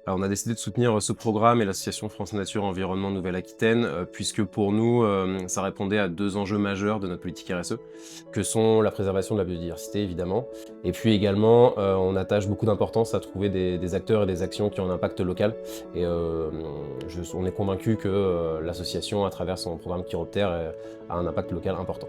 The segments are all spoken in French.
Alors on a décidé de soutenir ce programme et l'association France Nature Environnement Nouvelle-Aquitaine, puisque pour nous, ça répondait à 2 enjeux majeurs de notre politique RSE, que sont la préservation de la biodiversité évidemment, et puis également, on attache beaucoup d'importance à trouver des acteurs et des actions qui ont un impact local et on est convaincus que, l'association à travers son programme Chiroptère, a un impact local important.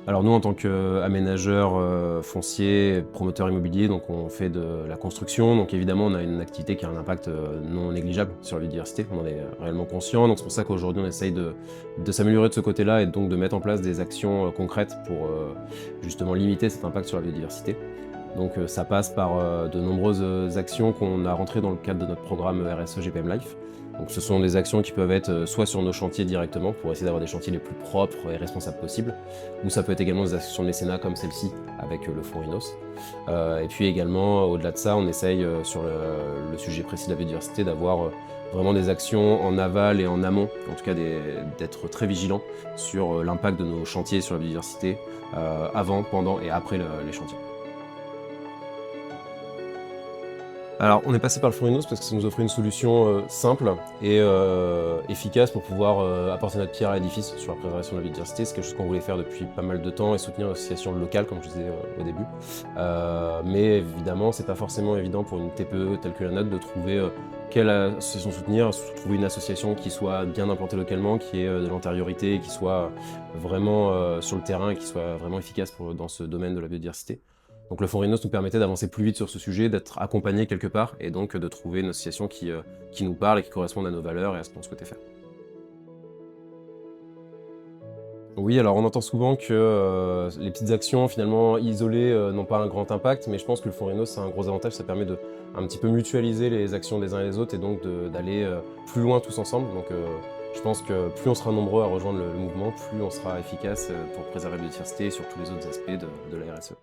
Alors nous, en tant qu'aménageurs fonciers, promoteurs immobiliers, donc on fait de la construction, donc évidemment on a une activité qui a un impact non négligeable sur la biodiversité, on en est réellement conscient, donc c'est pour ça qu'aujourd'hui on essaye de s'améliorer de ce côté-là et donc de mettre en place des actions concrètes pour justement limiter cet impact sur la biodiversité. Donc ça passe par de nombreuses actions qu'on a rentrées dans le cadre de notre programme RSE GPM Life. Donc ce sont des actions qui peuvent être soit sur nos chantiers directement, pour essayer d'avoir des chantiers les plus propres et responsables possibles, ou ça peut être également des actions de mécénat comme celle-ci, avec le fonds Inos. Et puis également, au-delà de ça, on essaye sur le sujet précis de la biodiversité d'avoir vraiment des actions en aval et en amont, en tout cas d'être très vigilant sur l'impact de nos chantiers sur la biodiversité, avant, pendant et après les chantiers. Alors, on est passé par le fonds Inos parce que ça nous offrait une solution simple et efficace pour pouvoir apporter notre pierre à l'édifice sur la préservation de la biodiversité. C'est quelque chose qu'on voulait faire depuis pas mal de temps et soutenir l'association locale, comme je disais au début. Mais évidemment, c'est pas forcément évident pour une TPE telle que la nôtre de trouver quelle association soutenir, surtout trouver une association qui soit bien implantée localement, qui ait de l'antériorité, qui soit vraiment sur le terrain et qui soit vraiment efficace dans ce domaine de la biodiversité. Donc le fonds Rhinos nous permettait d'avancer plus vite sur ce sujet, d'être accompagnés quelque part, et donc de trouver une association qui nous parle et qui corresponde à nos valeurs et à ce qu'on souhaitait faire. Oui, alors on entend souvent que les petites actions finalement isolées n'ont pas un grand impact, mais je pense que le fonds Rhinos a un gros avantage, ça permet de un petit peu mutualiser les actions des uns et des autres et donc d'aller plus loin tous ensemble. Donc je pense que plus on sera nombreux à rejoindre le mouvement, plus on sera efficace pour préserver la biodiversité et sur tous les autres aspects de la RSE.